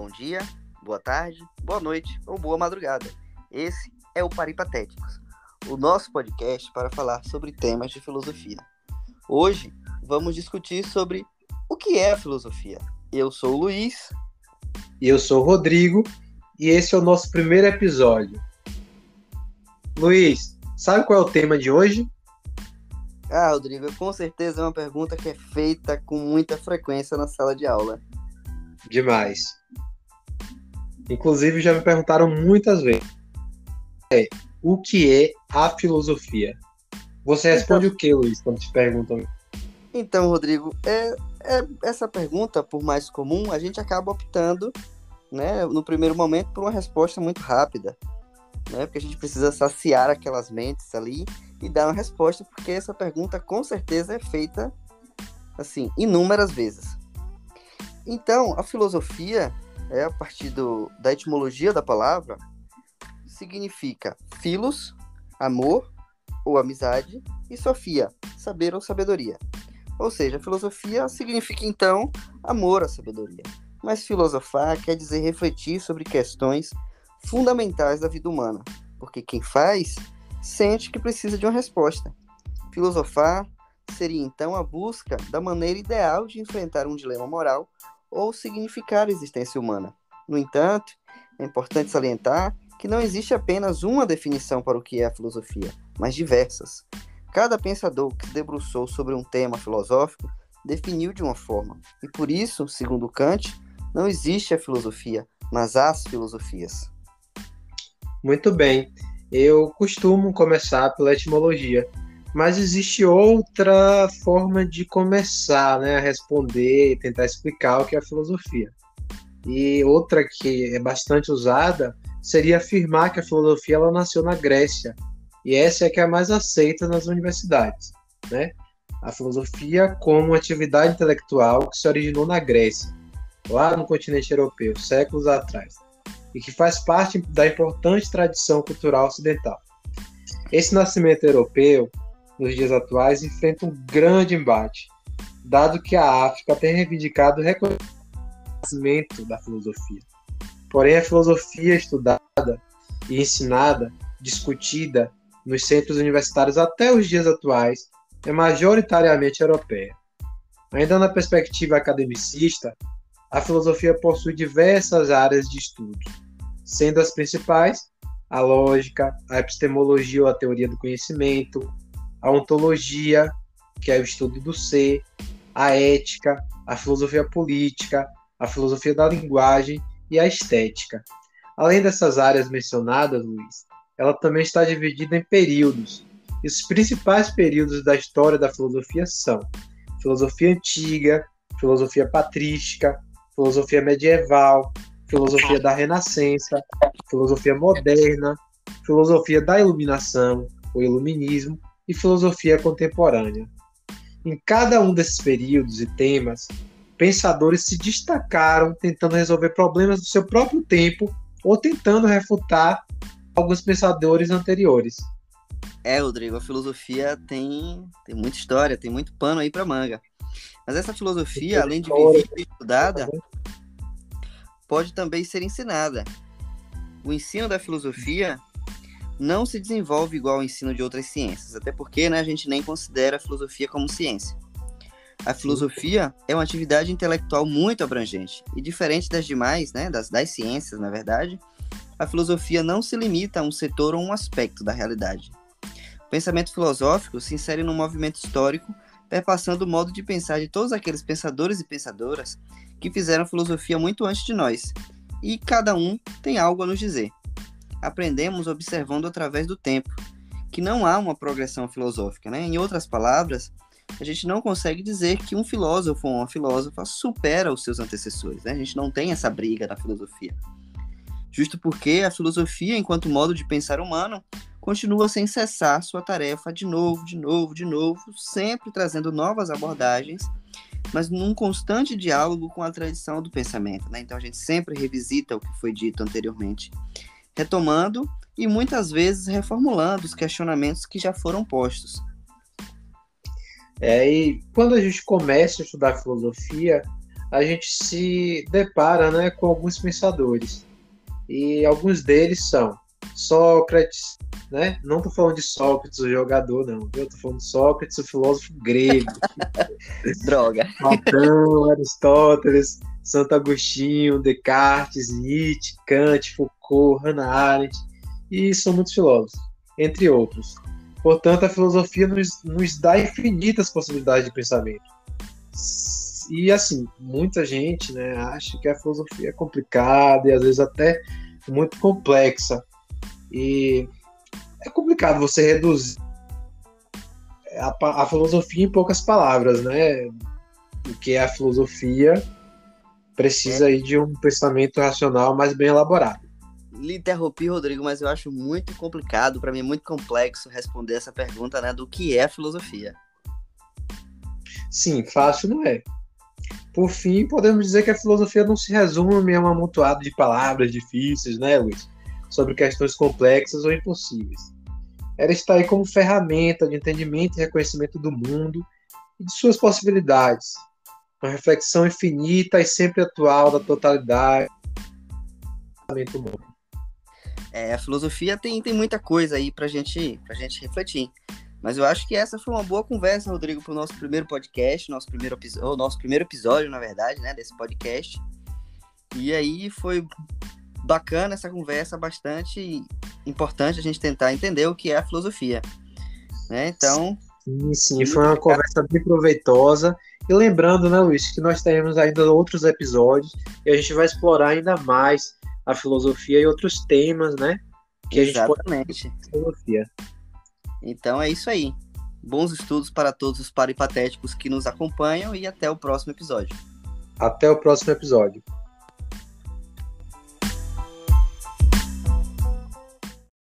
dia, boa tarde, boa noite ou boa madrugada. Esse é o Paripatéticos, o nosso podcast para falar sobre temas de filosofia. Hoje vamos discutir sobre o que é a filosofia. Eu sou o Luiz. E eu sou o Rodrigo, e esse é o nosso primeiro episódio. Luiz, sabe qual é o tema de hoje? Rodrigo, com certeza é uma pergunta que é feita com muita frequência na sala de aula. Demais. Inclusive já me perguntaram muitas vezes. O que é a filosofia? Você responde o que, Luiz, quando te perguntam? Então, Rodrigo, essa pergunta, por mais comum, a gente acaba optando, né, no primeiro momento, por uma resposta muito rápida, né, porque a gente precisa saciar aquelas mentes ali e dar uma resposta, porque essa pergunta com certeza é feita, assim, inúmeras vezes. Então, a filosofia, a partir da etimologia da palavra, significa philos, amor ou amizade, e sofia, saber ou sabedoria. Ou seja, a filosofia significa, então, amor à sabedoria. Mas filosofar quer dizer refletir sobre questões fundamentais da vida humana, porque quem faz sente que precisa de uma resposta. Filosofar seria, então, a busca da maneira ideal de enfrentar um dilema moral ou significar a existência humana. No entanto, é importante salientar que não existe apenas uma definição para o que é a filosofia, mas diversas. Cada pensador que se debruçou sobre um tema filosófico definiu de uma forma, e por isso, segundo Kant, não existe a filosofia, mas as filosofias. Muito bem. Eu costumo começar pela etimologia, mas existe outra forma de começar, né, a responder e tentar explicar o que é a filosofia. E outra que é bastante usada seria afirmar que a filosofia ela nasceu na Grécia, e essa é que é a mais aceita nas universidades, né? A filosofia como uma atividade intelectual que se originou na Grécia, lá no continente europeu, séculos atrás, e que faz parte da importante tradição cultural ocidental. Esse nascimento europeu, nos dias atuais, enfrenta um grande embate, dado que a África tem reivindicado o reconhecimento da filosofia. Porém, a filosofia estudada e ensinada, discutida nos centros universitários até os dias atuais, é majoritariamente europeia. Ainda na perspectiva academicista, a filosofia possui diversas áreas de estudo, sendo as principais a lógica, a epistemologia ou a teoria do conhecimento, a ontologia, que é o estudo do ser, a ética, a filosofia política, a filosofia da linguagem e a estética. Além dessas áreas mencionadas, Luiz, ela também está dividida em períodos. E os principais períodos da história da filosofia são filosofia antiga, filosofia patrística, filosofia medieval, filosofia da Renascença, filosofia moderna, filosofia da Iluminação, o Iluminismo, e filosofia contemporânea. Em cada um desses períodos e temas, pensadores se destacaram tentando resolver problemas do seu próprio tempo ou tentando refutar alguns pensadores anteriores. Rodrigo, a filosofia tem muita história, tem muito pano aí para manga. Mas essa filosofia, além de vivida e estudada, pode também ser ensinada. O ensino da filosofia não se desenvolve igual ao ensino de outras ciências, até porque, né, a gente nem considera a filosofia como ciência. A filosofia é uma atividade intelectual muito abrangente, e diferente das demais, né, das ciências, na verdade, a filosofia não se limita a um setor ou um aspecto da realidade. O pensamento filosófico se insere num movimento histórico, perpassando o modo de pensar de todos aqueles pensadores e pensadoras que fizeram filosofia muito antes de nós, e cada um tem algo a nos dizer. Aprendemos observando através do tempo, que não há uma progressão filosófica, né? Em outras palavras, a gente não consegue dizer que um filósofo ou uma filósofa supera os seus antecessores, né? A gente não tem essa briga na filosofia. Justo porque a filosofia, enquanto modo de pensar humano, continua sem cessar sua tarefa de novo, sempre trazendo novas abordagens, mas num constante diálogo com a tradição do pensamento, né? Então a gente sempre revisita o que foi dito anteriormente, retomando e muitas vezes reformulando os questionamentos que já foram postos. E quando a gente começa a estudar filosofia, a gente se depara, né, com alguns pensadores. E alguns deles são Sócrates, né? Não estou falando de Sócrates, o jogador, não. Eu estou falando de Sócrates, o filósofo grego. Droga. Platão, Aristóteles, Santo Agostinho, Descartes, Nietzsche, Kant, Foucault, Hannah Arendt, e são muitos filósofos, entre outros. Portanto, a filosofia nos dá infinitas possibilidades de pensamento. E, assim, muita gente, né, acha que a filosofia é complicada e, às vezes, até muito complexa. E é complicado você reduzir a filosofia em poucas palavras, né? O que é a filosofia precisa aí de um pensamento racional mais bem elaborado. Lhe interrompi, Rodrigo, mas eu acho muito complicado, para mim é muito complexo responder essa pergunta, né, do que é filosofia. Sim, fácil não é. Por fim, podemos dizer que a filosofia não se resume a um amontoado de palavras difíceis, né, Luiz? Sobre questões complexas ou impossíveis. Ela está aí como ferramenta de entendimento e reconhecimento do mundo e de suas possibilidades. Uma reflexão infinita e sempre atual da totalidade do pensamento humano. A filosofia tem muita coisa aí pra gente refletir. Mas eu acho que essa foi uma boa conversa, Rodrigo, pro nosso primeiro podcast, nosso primeiro episódio, na verdade, né, desse podcast. E aí foi bacana essa conversa, bastante importante a gente tentar entender o que é a filosofia, né? Então... Sim, foi uma conversa bem proveitosa. E lembrando, né, Luiz, que nós teremos ainda outros episódios e a gente vai explorar ainda mais a filosofia e outros temas, né? Que Exatamente. A gente pode filosofia. Então é isso aí. Bons estudos para todos os paripatéticos que nos acompanham e até o próximo episódio. Até o próximo episódio.